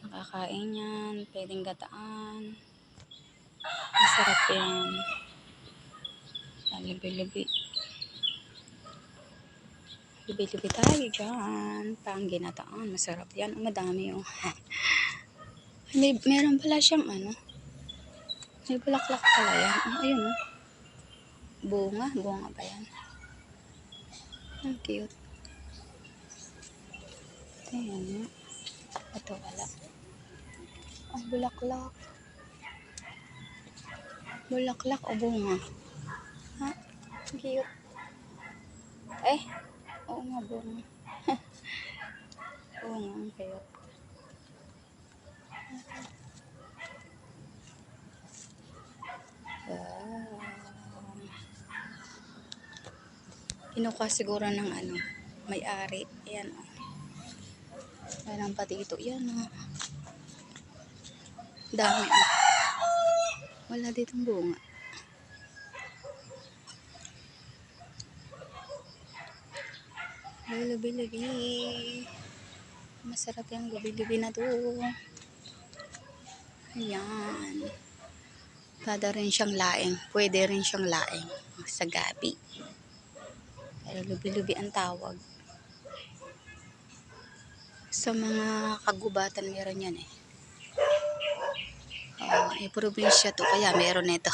Nakakain yan, pwedeng gataan. Masarap yan. Lubi-lubi. Lubi-lubi tayo dyan. Pang ginataan, masarap yan. Madami yung meron pala siyang may bulaklak pala yan. Ayun bunga pa yan. Ang cute. Ayan. Ito wala. Ang bulaklak. Bulaklak o bunga? Ha? Cute. Oo nga, bunga. Bunga, ang cute. Wow. Kinukuha siguro ng may-ari. Ayan o. Meron pa dito. Yan o. Dami o. Wala ditong bunga. Lubi-lubi. Masarap yung lubi-lubi na to. Ayan. Pwede rin siyang laing. Pwede rin siyang laing sa gabi. Pero lubi-lubi ang tawag. Sa mga kagubatan meron yan eh. Probinsya to kaya meron nito.